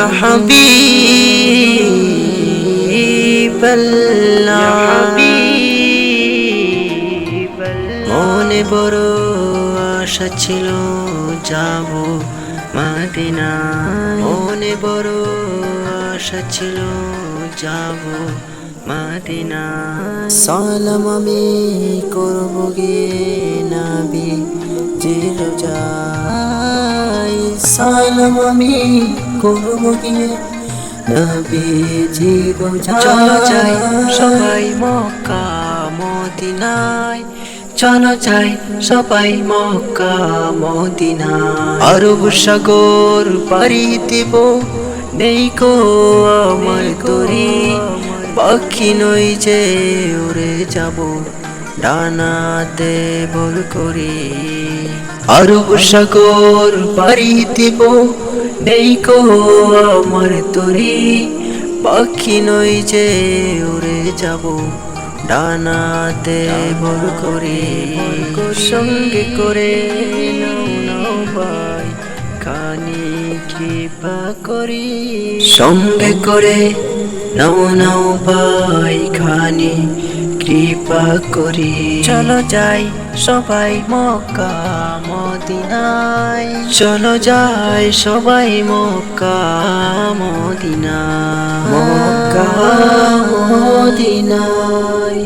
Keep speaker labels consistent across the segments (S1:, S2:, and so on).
S1: يا حبيب الله মনে বড় আশা ছিল যাব মদিনা মনে বড় আশা ছিল যাব মদিনা সালাম আমি করব গিয়ে নবী জির রোজায় সালাম আমি করব গিয়ে নবী জির রোজায় চলো যাই সবাই মক্কা মদিনায় চলো যাই সবাই মক্কা মদিনা আরব সাগর পাড়ি দিব নেই কো আমার তরি পাখি নই যে উড়ে যাব ডানাতে ভর করে আরব সাগর পাড়ি দিব নেই কো আমার তরি পাখি নই যে উড়ে যাব ডানাতে ভর করে সঙ্গে করে নাও নাও ভাই খানি কৃপা করি সঙ্গে করে নাও নাও ভাই খানি কৃপা করি চলো যাই সবাই মক্কা মদিনায় চলো যাই সবাই মক্কা মদিনা মক্কা মদিনায়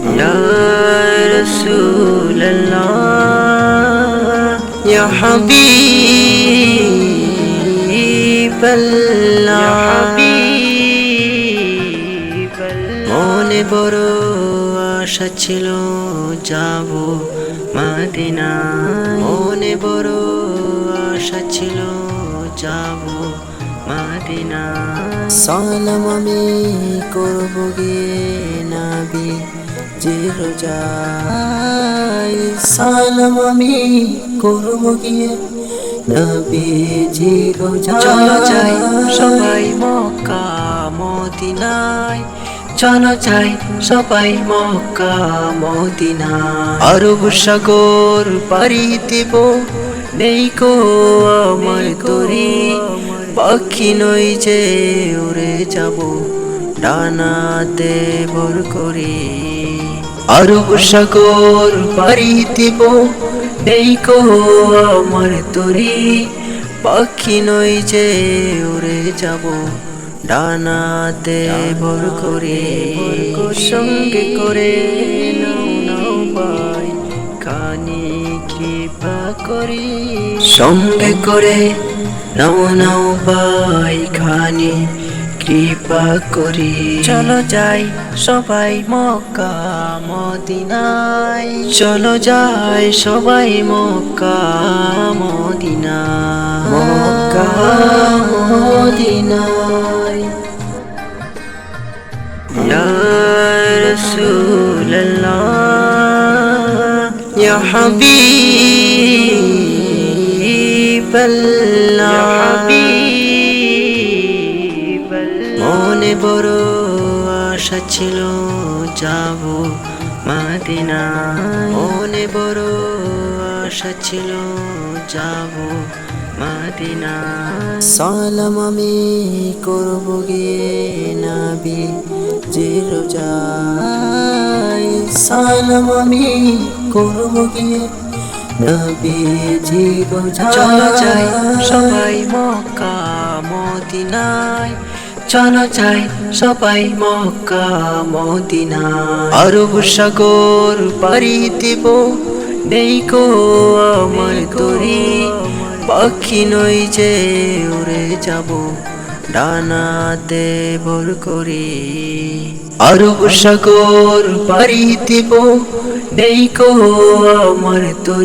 S1: ইয়া রাসূলুল্লাহ ইয়া হাবিবাল্লাহ মনে বড় আশা ছিল যাব মদিনা মনে বড় আশা ছিল যাব মদিনা সালাম আমি করব গিয়ে নবী জির রোজায় সালাম আমি করব গিয়ে নবী জির রোজায় চলো যাই সবাই মক্কা মদিনায় চলো যাই সবাই মক্কা মদিনা আরব সাগর পাড়ি দিব নেই কো আমার তরি পাখি নই যে উড়ে যাব ডানাতে ভর করে আরব সাগর পাড়ি দিব নেই কো আমার তরি পাখি নই যে উড়ে যাব ডানাতে ভর করে সঙ্গে করে নাও নাও ভাই খানি কৃপা করি সঙ্গে করে নাও নাও ভাই খানি কৃপা করি চলো যাই সবাই মক্কা মদিনায় চলো যাই সবাই মক্কা মদিনা মক্কা মদিনায় ইয়া রাসূলুল্লাহ ইয়া হাবিবাল্লাহ মনে বড় আশা ছিল যাব মদিনা মনে বড় আশা ছিল যাব মদিনা সালাম আমি করব গিয়ে নবী জির রোজায় সালাম আমি করব গিয়ে নবী জির রোজায় চলো যাই সবাই মক্কা মদিনায় চলো যাই সবাই মক্কা মদিনা আরব সাগর পাড়ি দিব নেই কো আমার তরি পাখি নই যে উড়ে যাব ডানাতে ভর করে আরব সাগর পাড়ি দিব নেই কো আমার তরি